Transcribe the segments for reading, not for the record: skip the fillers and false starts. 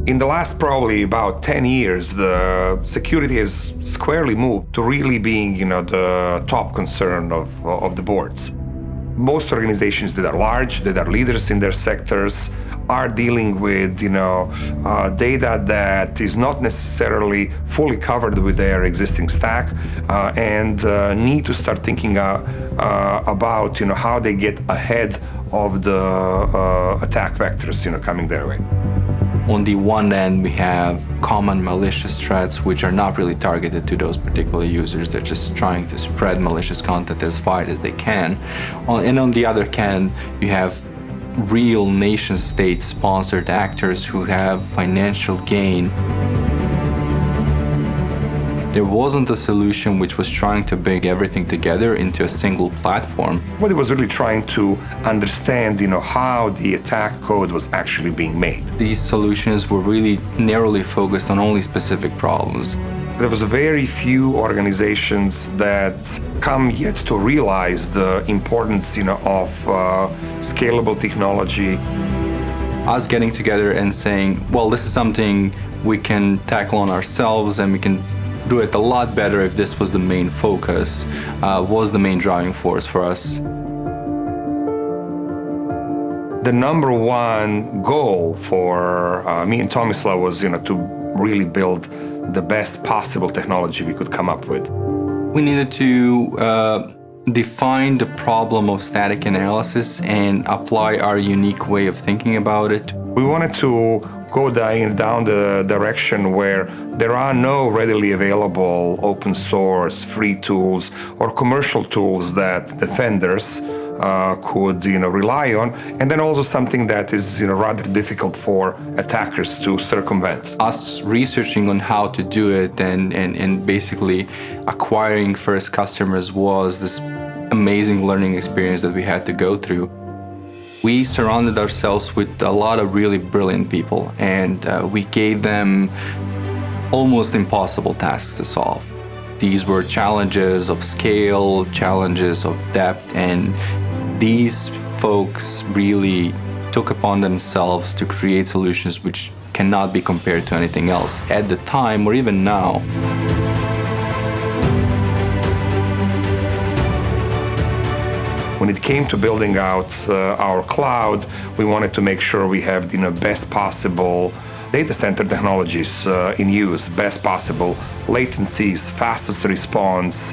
In the last probably about 10 years, the security has squarely moved to really being, the top concern of the boards. Most organizations that are large, that are leaders in their sectors, are dealing with, data that is not necessarily fully covered with their existing stack, and need to start thinking about, how they get ahead of the attack vectors, coming their way. On the one end, we have common malicious threats, which are not really targeted to those particular users. They're just trying to spread malicious content as wide as they can. And on the other hand, you have real nation-state sponsored actors who have financial gain. There wasn't a solution which was trying to bring everything together into a single platform. What it was really trying to understand, how the attack code was actually being made. These solutions were really narrowly focused on only specific problems. There was very few organizations that come yet to realize the importance, of scalable technology. Us getting together and saying, well, this is something we can tackle on ourselves and we can do it a lot better if this was the main focus, was the main driving force for us. The number one goal for me and Tomislav was, to really build the best possible technology we could come up with. We needed to define the problem of static analysis and apply our unique way of thinking about it. We wanted to go down the direction where there are no readily available open source free tools or commercial tools that defenders could rely on, and then also something that is rather difficult for attackers to circumvent. Us researching on how to do it and basically acquiring first customers was this amazing learning experience that we had to go through. We surrounded ourselves with a lot of really brilliant people, and we gave them almost impossible tasks to solve. These were challenges of scale, challenges of depth, and these folks really took upon themselves to create solutions which cannot be compared to anything else at the time or even now. When it came to building out our cloud, we wanted to make sure we have the best possible data center technologies in use, best possible latencies, fastest response.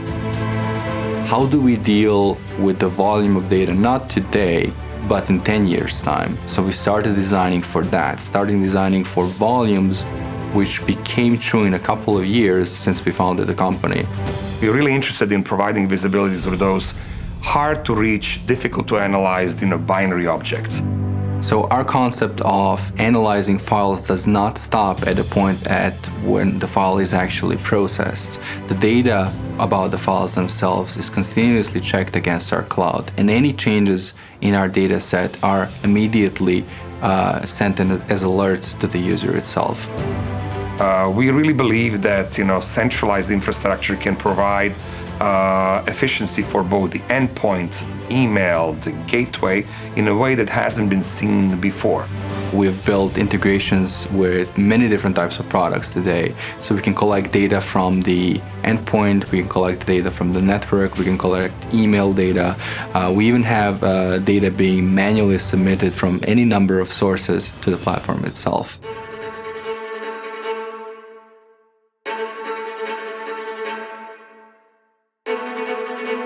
How do we deal with the volume of data, not today, but in 10 years' time? So we started designing for that, starting designing for volumes, which became true in a couple of years since we founded the company. We're really interested in providing visibility through those hard to reach, difficult to analyze, binary objects. So our concept of analyzing files does not stop at the point at when the file is actually processed. The data about the files themselves is continuously checked against our cloud, and any changes in our data set are immediately sent in as alerts to the user itself. We really believe that centralized infrastructure can provide efficiency for both the endpoint, email, the gateway, in a way that hasn't been seen before. We've built integrations with many different types of products today. So we can collect data from the endpoint, we can collect data from the network, we can collect email data. We even have data being manually submitted from any number of sources to the platform itself.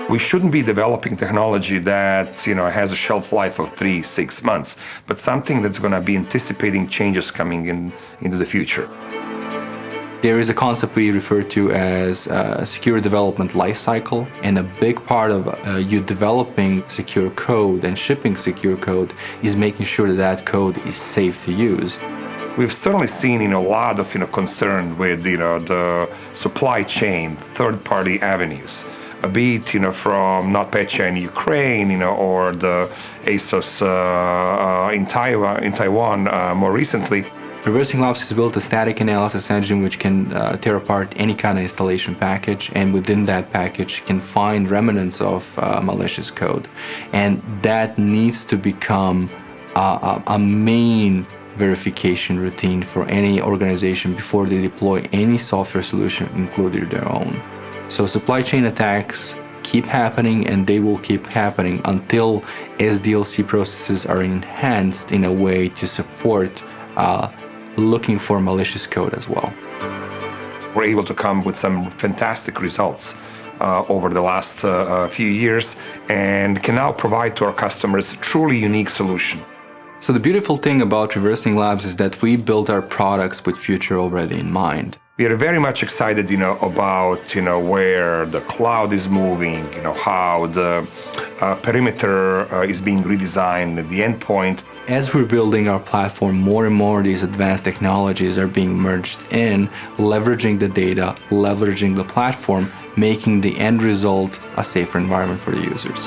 We shouldn't be developing technology that has a shelf life of 3-6 months, but something that's going to be anticipating changes coming into the future. There is a concept we refer to as secure development lifecycle, and a big part of you developing secure code and shipping secure code is making sure that that code is safe to use. We've certainly seen a lot of concern with the supply chain, third-party avenues. Be it from NotPetya in Ukraine, or the ASOS in Taiwan more recently. ReversingLabs has built a static analysis engine which can tear apart any kind of installation package, and within that package can find remnants of malicious code. And that needs to become a main verification routine for any organization before they deploy any software solution, including their own. So supply chain attacks keep happening, and they will keep happening until SDLC processes are enhanced in a way to support looking for malicious code as well. We're able to come with some fantastic results over the last few years, and can now provide to our customers a truly unique solution. So the beautiful thing about ReversingLabs is that we build our products with future already in mind. We are very much excited, about, where the cloud is moving, how the perimeter is being redesigned at the endpoint. As we're building our platform, more and more these advanced technologies are being merged in, leveraging the data, leveraging the platform, making the end result a safer environment for the users.